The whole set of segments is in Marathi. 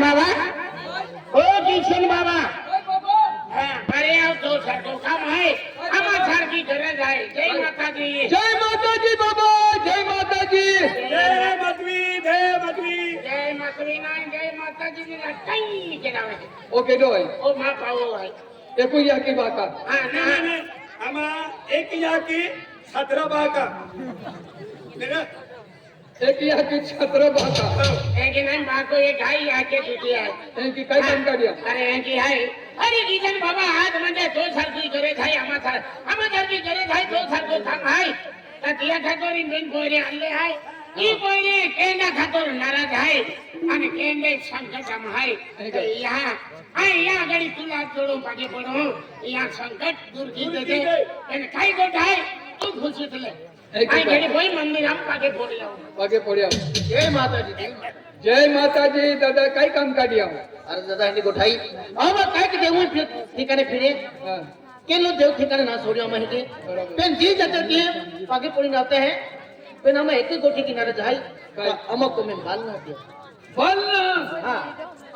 बाबा हो किशन बाबा अरे तो सारखं काम आहे आम्हा सारखी गरज आहे जय माताजी जय माताजी बाबा जय माताजी जय मधवी जय मधवी जय माताजी नाही जय माताजी काही केला ओके डोय ओ मा पाव आहे एकू या की बाका हा ना आमा एक या की 17 बाका एक या की 17 बाका एक नाही बाको एक आहे याके दुसरी आहे एक की काय काम काढिया अरे यांची आहे अरे किशन बाबा आज म्हणजे तो सारखी गरज आहे आम्हा सारखी गरज आहे तो सारखं काम आहे तर तिया खातोर इंडियन पोयरे आणले आहे ही पोयरे केंडा खातोर नाराज आहे आणि केंडे संकट आहे तर या घडी तुला जोडून पाठी पडू या संकट दूर की देते आणि काही गोष्ट आहे तू खुशीतले काही घडी होई मंदिर हम पाठी पड्या जय माताजी जय माताजी दादा काय काम काढिया अरे दादा यांनी गोठाई आम्हा काय की देऊ ठिकाणी फिरे केलो देव ठिकाने ना सोडिया माहिती पेन जी जाते ते पागे पड़ी जाते हैं पेन हम एक ही गोठी किनारे जाई हम को में बाल ना दिया बोल ना हां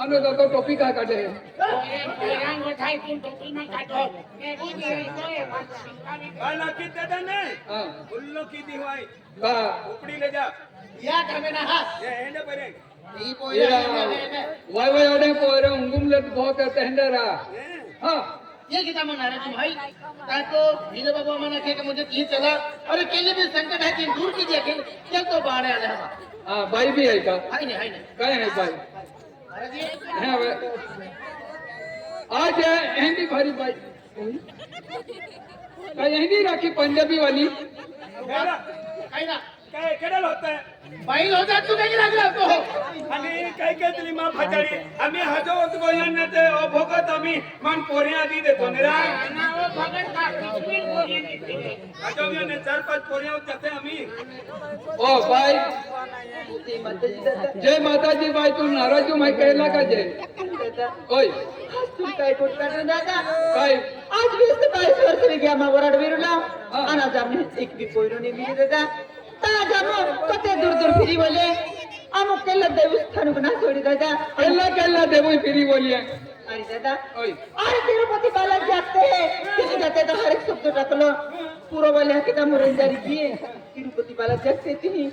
अनु दादा टोपी काय काढे रंग गोठाई तुम टोपी में काटो मैं भी नहीं तो ये बात बाला की दादा ने हां उल्लो की दिवाई का उपड़ी ले जा या कामे ना हाथ ये हेंडे परे ई पोया वाय वाय ओडे पोरे उंगुमलेत बहुत टेंडरा हां ये कितना मना रहे तुम भाई ताको हीरे बाबा मना के मुझे ये चला अरे केले भी संकट है कि दूर कीजिए क्या तो बाहर आले हम हां बाई भी आहे का हाय नहीं काय आहे बाई अरे जी हां आज हिंदी भारी बाई काय हिंदी राखी पंजाबी वाली काय ना काय केडल होत आहे बाईल होता तू काही लागला तो आणि काय काय तरी मा फटाडी आम्ही हजो होत गोयांना ते भोगत आम्ही मन पोरी आधी देतो निरा ना वो भगत का किसमें बोलिए नहीं हजो ने 4-5 पोरी जाते आम्ही ओ बाई जय माताजी बाई तू नाराज हो मैं कहला का जय ओय तू काय कोट करणार दादा काय आज 20-22 वर्ष मी गया मावराड विरुला आणि आज आम्ही एक बी पोयरो ने मिली दादा ताजा मो कते दूर दूर फिरी बोले आमो केला देवस्थान बना सोडी दादा केला देवो फिरी बोलिए अरे दादा ओय अरे तिरुपति बालाजी जाते हैं किसी जाते तो हर एक शब्द रख लो पूरा वाले कितना मुरंजारी किए तिरुपति बालाजी जाते थी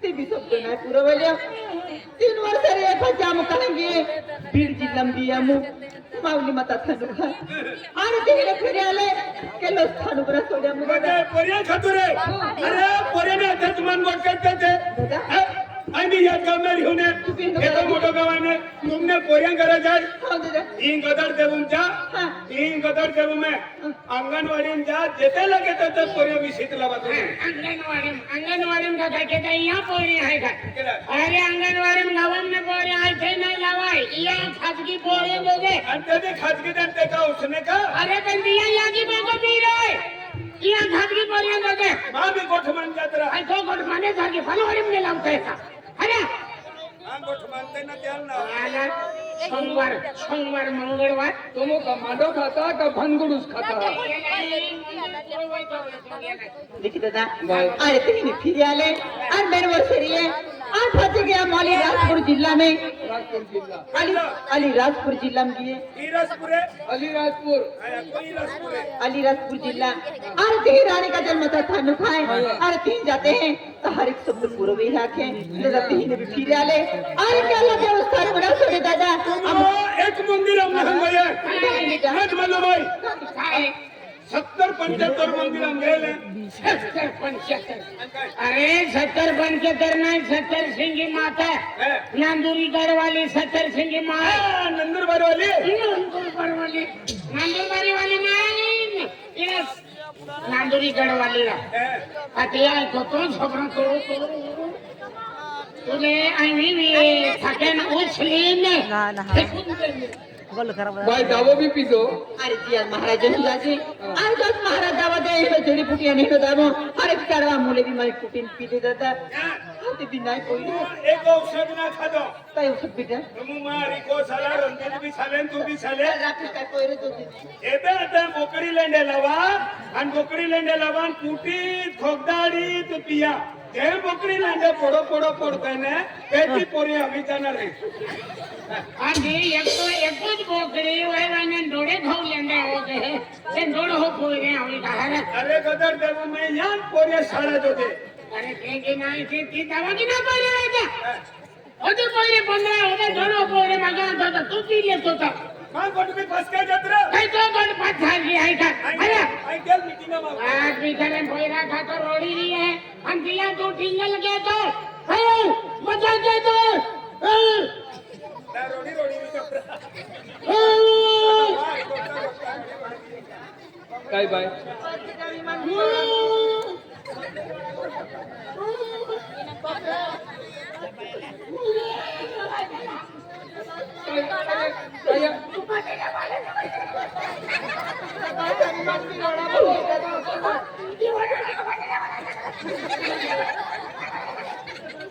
ते भी शब्द ना पूरा वाले 3 वर्ष रे भजाम कहेंगे भीड़ जिल्लम दिया मु माऊली माता थानुखा आणि तिकडे फिरे आले केलो स्थानु बरा सोड्या मु बटे पोरिया खातो रे अरे पोरियाने आता मन गोट करते ते आणि या कामेरी होने एतो मोठो गावाने तुमने पोरिया गरज आहे हो दादा इन गदर देवून जा इन गदर देवू में अंगनवाड़ी जा जेते लगे तो पोरिया विषित लावा तुम्ही अंगनवाड़ी का काय के यहाँ पोरी आहे का अरे अंगनवाड़ी गावम में पोरी आहे ते नाही लावाय यहाँ खाजगी पोरी दोगे आणि ते खाजगी देते का उसने का अरे पण दिया यागी बाको पी रहे यहाँ खाजगी पोरी दोगे मां भी गोठ मान जात रहा आई तो गोट माने जाके फलवाड़ी में लावते का अरे हां गोठ मानते ना त्याल ना सोमवार मंगळवार तुम का मांडो खाता का भनगुडूस खाता देखी दादा अरे तिने फिरे आले और मेरे वर्ष रे आज फंस गया मौली राजपुर जिला में राजपुर जिला अलीराजपुर जिला में गए ईरसपुरे अलीराजपुर आया कोई ईरसपुरे अलीराजपुर जिला और तीन रानी का जन्म था थानु खाए और तीन जाते हैं तो हर एक शब्द पूरा भी रखे दादा तीन भी फिर आले और क्या लगे उस थाने बना सोरे दादा हम एक मंदिर हम गए मत बोलो भाई काय 70-75 मंदिर हम गेले 70-75 अरे 70-75 नाही 70 सिंगी माता नांदुरी गढ़वाली 70 सिंगी माता नंदुरबार वाली नांदुरबारी वाली नाही नांदुरी गढ़वाली रा आता तो छोकरा तो तुले आम्ही थाकेन उचली ने बोल खराब बाई दावो भी पीजो अरे जी आज महाराज जाजी आज बस महाराज दावा दे इलो जड़ी पुटिया नहीं दावो अरे करवा मुले भी मैं पुटिन पी दे दादा हाथे भी नहीं कोई एक औषध ना खादो काय औषध बेटा तुम मारी को साला रंगीन भी साले तू भी साले रात्री काय कोयरे तो एबे आता बोकडी लेंडे लावा आणि बोकडी लेंडे लावा पुटी खोगदाडी तू पिया जे बोकडी लांडे पोडो पोडो पडताय ना त्याची पोरी आम्ही जाणार आहे आधी एकच बोकडी वैराने डोळे खाऊ लेंडा हो गए ते डोळे हो पोरे आम्ही काय अरे गदर देव मी या पोरी शाळेत होते अरे ते की नाही ते ती दवा की ना पहिले राजा होते पहिले 15 होते डोळे पोरे मागत होता तू पी लेत होता मग कोण मी फसका जत्रा काय तो कोण पाच झाली आहे का अरे ऐकल मीटिंग आज बिचारे पोयरा खातो रोडी रही है हम दिया तो टिंगल के तो अरे मजा के तो रोडी रोडी जत्रा काय बाय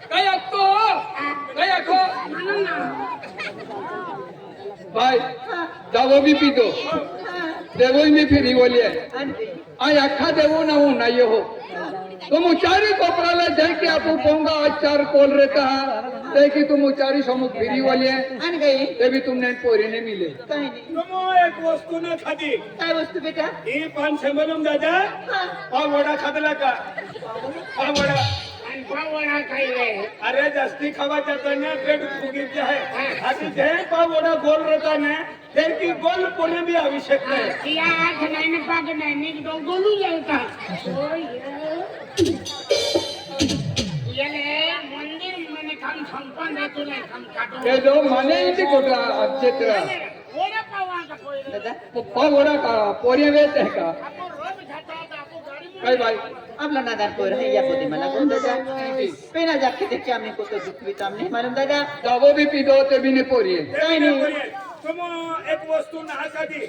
काय असतो काय असतो बाय जावं बी पितो देवोय मी फिरी बोली आहे आई अख्खा देवो ना हूं नहीं हो तुम उचारी कोपराला जाए कि आपको पोंगा आज 4 कोल रहता है ते कि तुम उचारी समुख फिरी वाली है आणि गई ते भी तुमने पोरी ने मिले काही नाही तुम एक वस्तू न खाती काय वस्तू बेटा ही पान शंभरम दादा पाव वडा खातला का पाव वडा आणि पावडा खाईले अरे जास्ती खावा जाता ना पेट फुगीचे आहे आधी जे पाव वडा गोल रहता ना ते की गोल पोने भी आवश्यक है तिया आठ नाही न पाक नाही नीट तो गोलू जाता येले मंदिर मने काम संपन्न है तुला काम काटो ते जो माने इथे कोटला चित्र ओरा पावा का पोयरे दादा पाव वडा का पोरी वेच है का आपको रोज खाता है आपको गाड़ी में काय बाय आपला नादार पोर है या पोते मला कोण दादा पेना जाके देखे हमने को तो दुख भी हमने मालूम दादा जावो भी पितो ते भी ने पोरी है काही नाही तुम एक वस्तू ना खाती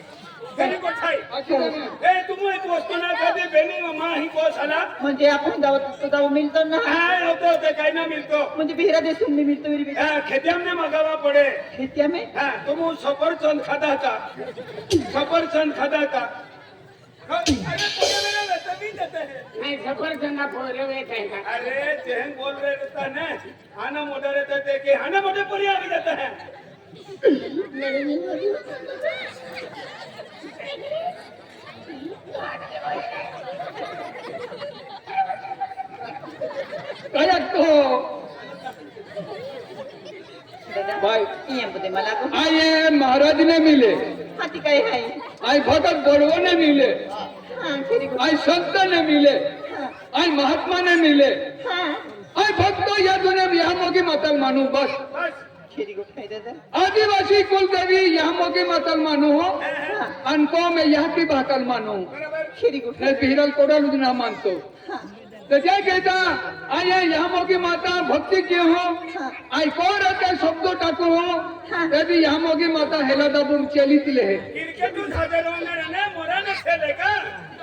बेनी को खाई ए तुम एक वस्तू ना खाती बेनी मां ही को साला म्हणजे आपण दावत तो दाव मिळतो ना हाय होते काही ना मिलतो म्हणजे बिहरा देसून मी मिळतो मेरी बेटा खेतियाम ने मगावा पड़े खेतिया में हाँ तुम सफरचंद खाता था सफरचंद खाता था अरे पूरे मेरा वैसा भी देते हैं नहीं सफरचंद पोरे वेच है का अरे जहन बोल रहे रहता है ना आना मोटा रहता है कि आना मोटे पूरी आ जाता है काय असतो दादा बाय ये पोते मला को आये महाराज ने मिले हाती काय है आई भगत बड़वो ने मिले हां खरी को आई संत ने मिले आई महात्मा ने मिले हां आई भक्त या दुनिया में यहाँ मोगी मतल मानू बस बस खरी को खाई दादा आदिवासी कुलदेवी यहाँ मोगी मतल मानू हो अनको में यहाँ की बातल मानू खरी को मैं बिहरल कोडल ना मानतो हां तो क्या कहता आये यहाँ मोगी माता भक्ति क्यों हो आई कौन रहता शब्द टाकू हो तभी यहाँ मोगी माता हेला दाबूर चली तिले है क्रिकेट सादे रोवणार ने मोरा ने खेले का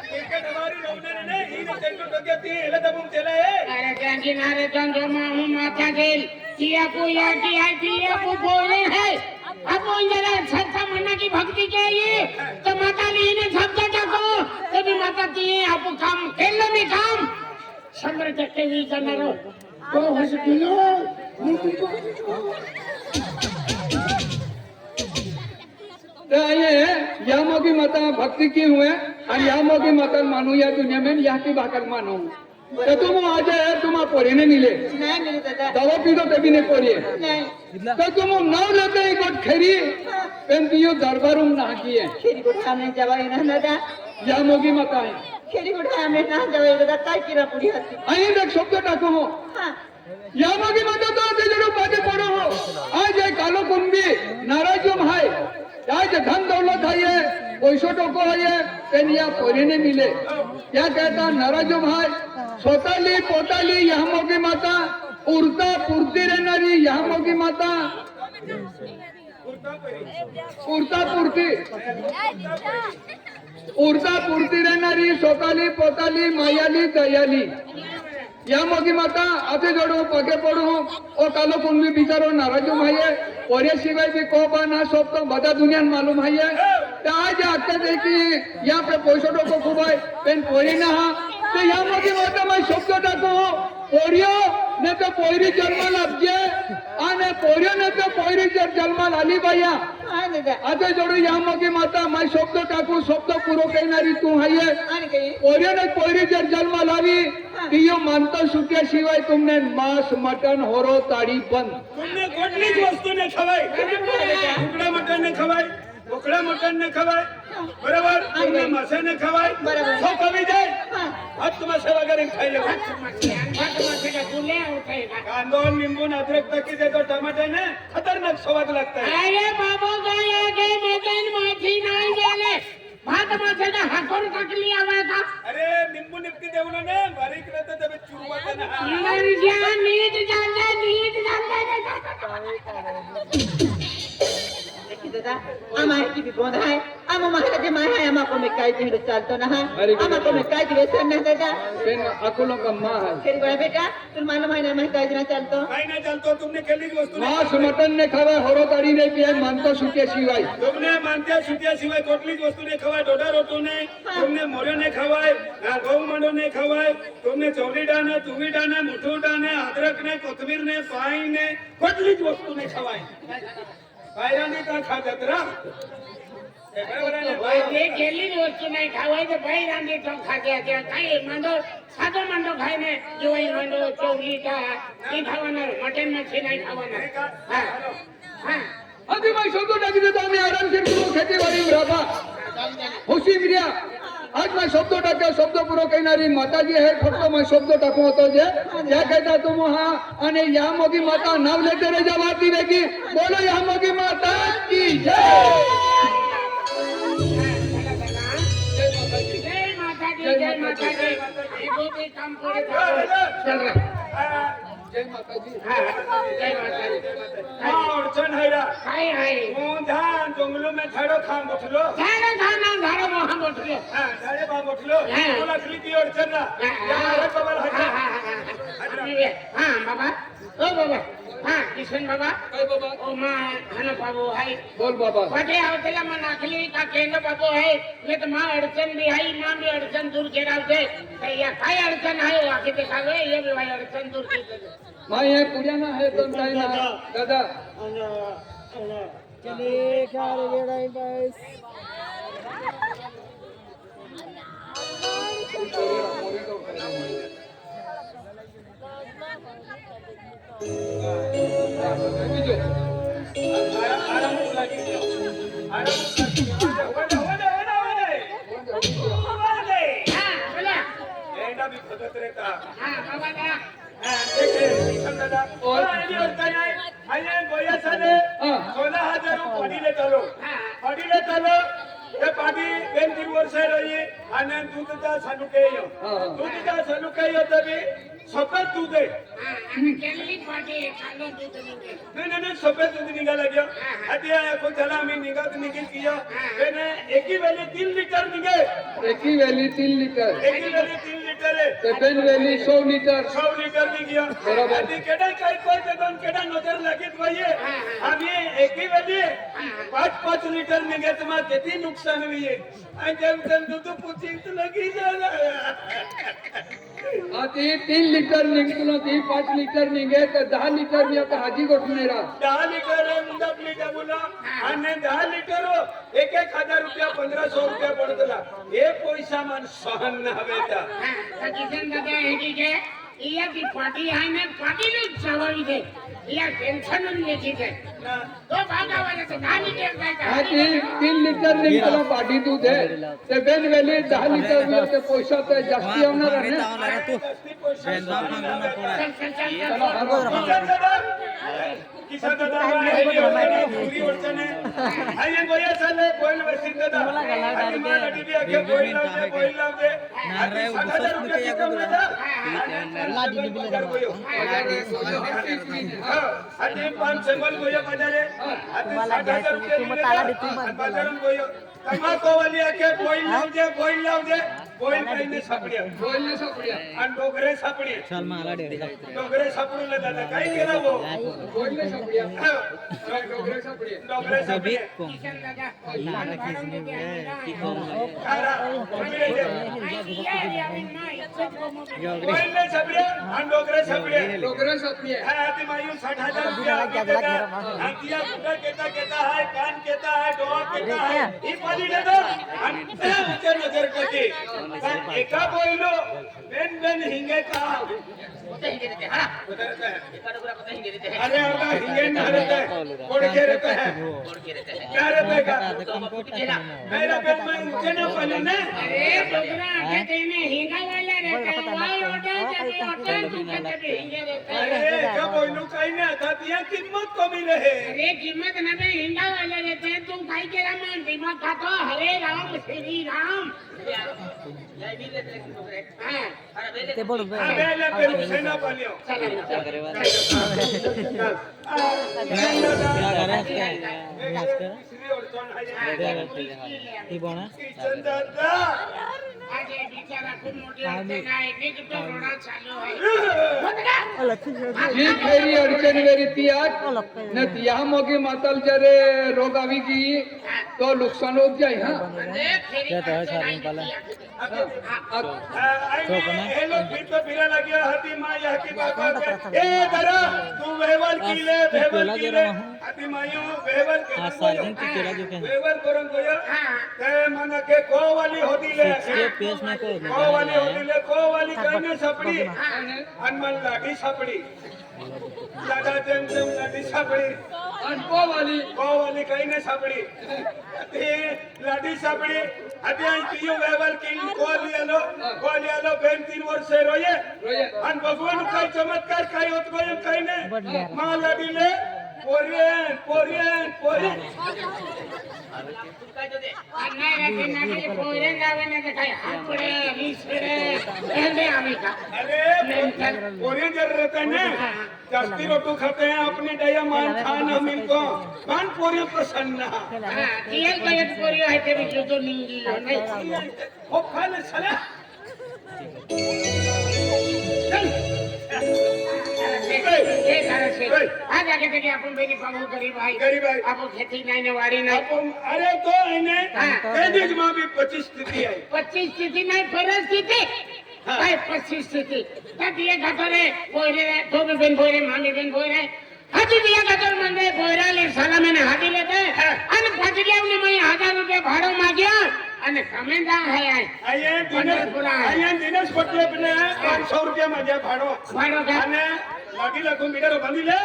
क्रिकेट हमारी रोवणार ने ही ने तेंदु तो कहती है हेला दबुम चला है अरे क्या किनारे चंद्र माहू माथा गेल किया को या किया किया को बोले है अब जरा सच्चा मना की भक्ति चाहिए तो माता ने इन्हें शब्द टाको तभी माता ती आप काम खेलने में काम 100% भी करना तो हॉस्पिटल तो आये यहाँ मोगी माता भक्ति की हुए और यहाँ मोगी माता मानू या दुनिया में यहाँ की बाकर मानू तो तुम आज तुम पोरे ने मिले नाही मेरे दादा दवा पी दो तभी ने पोरे नाही तो तुम नाव लेते ही गोट खरी पेन पियो दरबारूम ना किए खरी को खाने जावा ना दादा यहाँ मोगी माता है खरी को खाने ना जावा दादा काय किरा पुडी हाती आई देख शब्द टाको हो हां यहाँ मोगी माता तो आते जरूर बाजे पड़ो हो आज ये कालो कुंभी नाराजुम है आज धन दौलत है पैसों टोको है पेन यहाँ पोरे ने मिले क्या कहता नाराजुम है स्वतःली पोटाली यहाँ मोगी माता उरता पुरती रहणारी यहाँ मोगी माता उरता पुरती रहणारी स्वतःली पोटाली मायाली दयाली या मोगी माता आते जोड़ो पगे पड़ो और कालो कुंभी बिचारो नाराजो भाई और सिवाय भी को ना सब तो बता दुनिया में मालूम है तो आज आते थे कि यहाँ पे पैसों को खूब है पेन पोरी ना तो यहाँ मोगी माता मैं शब्द डाको पोरियो ने तो पोयरी जन्माल आपजे आणि पोरियो ने तो पोयरी जन्माल आली बाया हा दादा आता जोडू या मगे माता माय शब्द टाकू शब्द पुरो करणारी तू हाये आणि काही पोरियोने पोयरी जन्म लावी तियो मानतो सुट्याशिवाय तुमने मांस मटन होरो ताडी बंद तुमने कोटलीच वस्तू ने खवाय उकडा मटन ने खवाय उकडा मटन ने खवाय बरोबर तुमने मासे ने खवाय बरोबर. सो कमी जाय हा हात मासे वगैरे खायले तुले उठायला कांदो निंबून अद्रक टाकी देतो टमाटे ने खतरनाक स्वाद लागता है अरे बाबा काय गे मटन माछी नाही गेले भात माछेला हाकोर टाकली आवा का अरे निंबू निपटी देऊ ना बारीक रहते तबे चुरवाते ना मर्जा नीट जाणले दादा आम्हा किती गोंध आहे आम्हा महाराज माय आहे आम्हा को में काय दिन चालतो ना आम्हा को में काय दिवस ना दादा पेन अकुलो का मां है खेरी बड़ा बेटा तुम मालूम है ना मैं काय दिन चालतो काही नाही चालतो तुमने केली वस्तू नाही. मांस मटन ने खावे होरो ताडी ने पिए मानतो सुट्याशिवाय तुमने मानत्या सुट्या शिवाय कोटलीच वस्तू ने खवाय डोडा रोटू ने तुमने मोरे ने खवाय गहू मांडो ने खवाय तुमने चौली डाने तुवी डाने मुठू डाने अदरक ने कोथमीर ने पाई ने कोटलीच वस्तू ने खवाय बाहेरांनी का खातात रा हे बरोबर आहे ना? जे गेली वस्तू नाही खावायचं बाहेर आणली तो खाते काय मांडो साधं मांडो खाय नाही जेवाई मांडो चवली का ती खावाणार मटन मच्छी नाही खावाणार हा हा आधी माय शब्द टाकी देतो आम्ही आरामशीर करू खेतीवाडी राबा खुशी मिळ्या आज माय शब्द टाक्या शब्द पुरो करणारी माताजी आहे फक्त माय शब्द टाकू होतो जे या कहता तुम हा आणि या मोगी माता नाव लेते रे जवाती रे की बोलो या मोगी माता की जय जय माता दी इको ते काम करे चल रहा जय माताजी हा जय माता दी हा अडचण आहे रा काय आहे धान जंगलो में झाडो खाम उठलो झाडं मोहा मोठलं हा झाडे बाम उठलो हा. तुला असली ती अडचण ना या अरे बाबा हात हा बाबा ओ बाबा हा किशन बाबा काय बाबा ओ मा हन बाबू हाय बोल बाबा वाटे आवतेला मन नाखली का केंद्र बाबू आहे मी तर मा अडचण बी आहे मा बी अडचण दूर केरावते तर या काय अडचण आहे वाकी ते खावे ये बी वाई अडचण दूर केले माय हे पुढ्या ना हे पण काय ना दादा हा बोला एंडा भी खदत रहता हा बाबा ना ते पाठी 2-3 वर्ष रही आणि दूधचा सलुके येऊ दूधचा सलुके येऊ तरी सफेद दूध आहे आणि केली पाठी खाल्लं दूध निघेल नहीं सफेद दूध निकाला गया हटिया को चला हमें निकाल निकल किया मैंने एक ही वेले 3 लीटर निके एकी वेली 3 लिटर एक ही वेले 3 लीटर है ते पेन वेली 100 लिटर 100 लीटर भी गया बराबर. आधी केडा काय कोई ते दोन केडा नजर लागत भाई आम्ही एक ही वेले 5-5 लीटर निके तुम्हाला किती नुकसान हुई है आणि जब दूध पूछी तो लगी जाला आती 3 लिटर निघतो ती 5 लिटर निघे तर 10 लिटर मी आता हाजी गोठणे रा 10 लीटर मुंडप लीटर बोला आणि 10 लीटर 1,000 रुपया 1,500 रुपया पडतला हे पैसा मन सहन ना बेटा हा किशन दादा हे ठीक आहे या की पाठी आहे ना पाठीला स्वाभाविक आहे या टेन्शन नाही आहे तो भागावाला 10 लीटर काय हा ती 3 लिटर निघतो पाठी दूध आहे ते बेन वेली 10 लिटर मी ते पैसा ते जास्ती होणार आहे किसान दादा पूरी अडचण आहे आणि गोया चालले कोईल वसिंद दादा आणि मला टीव्ही आके कोईल लावते आणि 7,000 रुपये किती मिळता लाडी बिल आणि 5 सेंबल गोया बाजारे आणि 7,000 रुपये बाजारात गोया तमाको वाली आके कोईल लावते बोल काही सापड्या बोलणे सापड्या आणि डोगरे सापड्या डोगरे सापडून दादा काय केलं भाऊ बोलणे सापड्या डोगरे सापड्या डोगरे सापड्या किशन दादा आणि भाडं देते आणि काय? बोलले सापड्या आणि डोगरे सापड्या डोगरे सापड्या हाँ, आती मायूं 60,000 रुपया आती देता आतिया कुटा केता है कान केता है डोळा केता है ही पाली देता आणि त्या नजर करते पण एका बोललो बेन हिंगे का होते हिंगे देते, हा? उतरता है एका डोकरा होते हिंगे देते हैं, अरे आता हिंगे ना रहता है कोड़ के रहता है तोड़ के देते हैं। क्या रहता है का तो वो फूट गेला। मेरा पेट में ऊंचे ना पाले ना अरे डोकरा कहते हैं हिंगा वाला रहता है, वाई होटल तू कहते हैं हिंगे रहते हैं। अरे क्या बोलू काही नाही आता तिया किंमत कमी रहे अरे कीमत न बे हिंगा वाले रहते हैं, तुम खाई के राम दिमाग खातो हरे राम श्री राम या भी देते हैं डोकरे। हाँ, अरे बेले ते बोल आबेला पेरू सेना पालियो किचन दादा आज ये बिचारा खूप मोठी अडचण आहे, निघतो रोडा चालू आहे। जी खरी अडचण वेरी ती आज न तिया मोगी माताल जरे रोग आवी की तो नुकसान होत जाई हा अरे फेरी अडचण आहे किती हे लोग फिर तो फिरा लगे हाथी माँ यहाँ की बाबा के ए दरा तू वेवल कीले हाथी मायो वेवल के वेवल करन को या ते मन के को वाली होती ले को वाली कहने सपड़ी हनुमान लाठी सपड़ी लाडा जम लाठी सपड़ी अनपो वाली को वाली कहने सपड़ी ते लाठी सपड़ी अभी आई पियो वेवल किंग को लिया लो बेन 3 वर्ष रोये आणि भगवान काय चमत्कार काय होत गयो काय नाही मा लाडीले पोरियन काय देते नाही रे नाही पोरे जावे ना काय हापडे विसरे एले आम्ही का अरे पोरियन जर रहते ना जास्ती रोटू खाते हैं अपने दया मान खान हम इनको मान पोरियन प्रसन्न तियल कयत पोरी आहे ते बिचू तो निंगी नाही हो खाने चला आज आगे तक अपन बेरी पागल गरीब भाई अपन खेती नहीं ने वाड़ी नहीं अपन अरे तो इन्हें तेज माँ भी 25 स्थिति आई 25 स्थिति नहीं परिस्थिति काय 25 स्थिति तब ये घटरे बोरे तो भी बेन बोरे मामी बेन बोरे हाथी दिया घटर मंदे बोरा ले साला मैंने हाथी लेते अन फट गया उन्हें मैं 1000 रुपए भाड़ो मांगिया अन कमेंदा है आया दिनेश पटले बने 500 रुपया मांगे भाड़ो का અને લાગી લાગુ મીટર બાંધી લે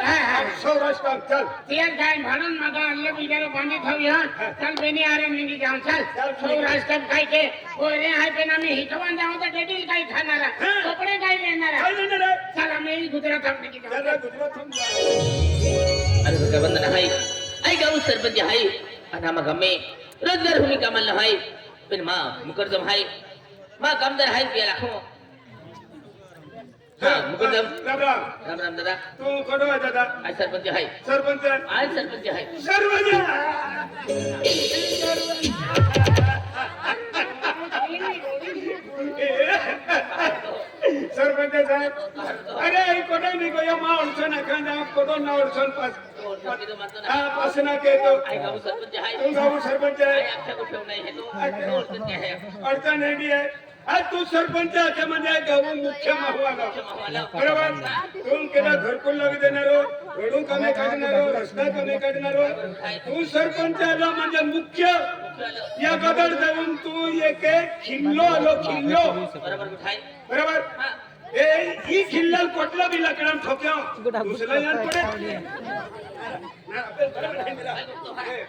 સૌરાષ્ટ્ર ચાલ તેર ગાય ભાડું મગા અલ્લે બીજારો બાંધી થવી હા ચાલ બેની આરે નીંગી જાઉં ચાલ સૌરાષ્ટ્ર ખાઈ કે ઓરે હાય પેના મે હિકવાન જાઉં તો ડેડી કાઈ ખાનારા કપડે કાઈ લેનારા ચાલ અમે ગુજરાત આપણે કી જાઉં ગુજરાત થમ જા अरे वंदना हाय आई गाव सरपंच हाय आणि आम्हा गमे रोजगार भूमी कामाला हाय पण मा मुकरदम हाय मा कामदार हाय पिया लाखो हा मुकरदम રામ રામ राम राम दादा તું કોડો દાદા आज सरपंच हाय સરપંચ आज सरपंच हाय સરપંચ સરપંચ સાહેબ અરે એ કોડો ની ગયો માં ઓળસો ના ખાંડા કોડો ના ઓળસો પાસ હા પાસ ના કે તો आई गाव सरपंच हाय તું ગાવ સરપંચ आई आहे आमच्या को ठेव नाही हे तो ओळखत नाही आहे अडचण नाही आहे आज तू सरपंच आहे म्हणजे गाव मुख्य माहवाला बरोबर तू केला घरकुल लावी देणारो रोडू कमी काढणारो रस्ता कमी काढणारो तू सरपंच आला म्हणजे मुख्य या गदर जाऊन तू एक खिल्लो आलो खिल्लो बरोबर हाय बरोबर ए ही खिल्लाल कोटला बी लकडम ठोक्यो दुसरा यान पडे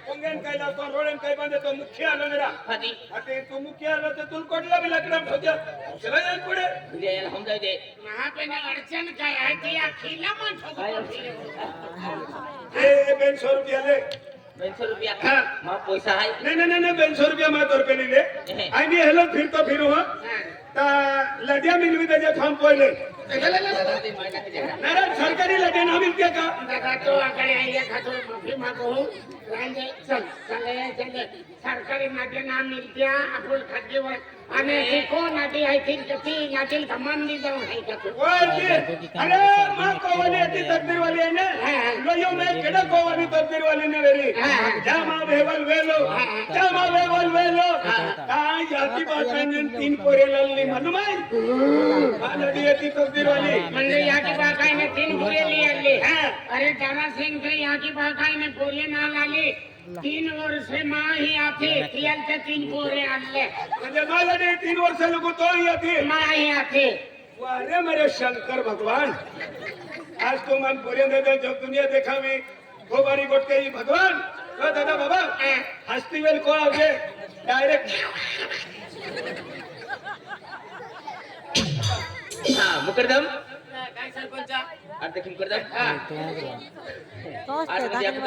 पंगेन काय लावतो रोडन काय बांधे तो मुख्य आलो मेरा हाती आता तू मुख्य आलो तर तू कोटला बी लकडम ठोक्यो दुसरा यान पडे उद्या याला समजाय दे महा पेना अडचण काय आहे ते अखिला मन ठोको ए 200 रुपया ले 200 रुपया हाँ। मा पैसा हाय नहीं नहीं नहीं 200 रुपया मैं तोर पे ले ले आई भी हेलो फिर तो फिर हुआ ता लडिया मिलवी दे थांब पहिले नाही सरकारी लडिया ना मिलते का दादा तो आकडे आईले खातो माफी मागो रांजे चल चल सरकारी नाते ना मिलत्या आपण खाद्यवर आणि ती कोण आधी आहे ती नातील कमांडी जाऊन आहे का तू अरे माँ कोवाली अति तकदीर वाली है ना लोयो में केड़ा कोवाली तकदीर वाली ने वेरी जामा वेवल वेलो जामा वेवल वेलो काय जाती बात है तीन पोरे लल्ली मालूम है आलडी अति तकदीर वाली म्हणजे या की बाकाई ने 3 पोरे ली आली अरे तारा सिंह के या की बाकाई ने पोरे ना लाली 3 वर्ष माँ ही आती तियल ते 3 पोरे आणले म्हणजे मालडी 3 वर्ष लोग तो ही आती माँ ही आती अरे मेरे शंकर भगवान आज तो मन पोरे दे दे जब दुनिया देखा में गोबारी गोट के ही भगवान तो दादा बाबा हस्ती वेल को आगे डायरेक्ट हा मुकरदम काय सरपंच आता मुकरदम तोच ते आता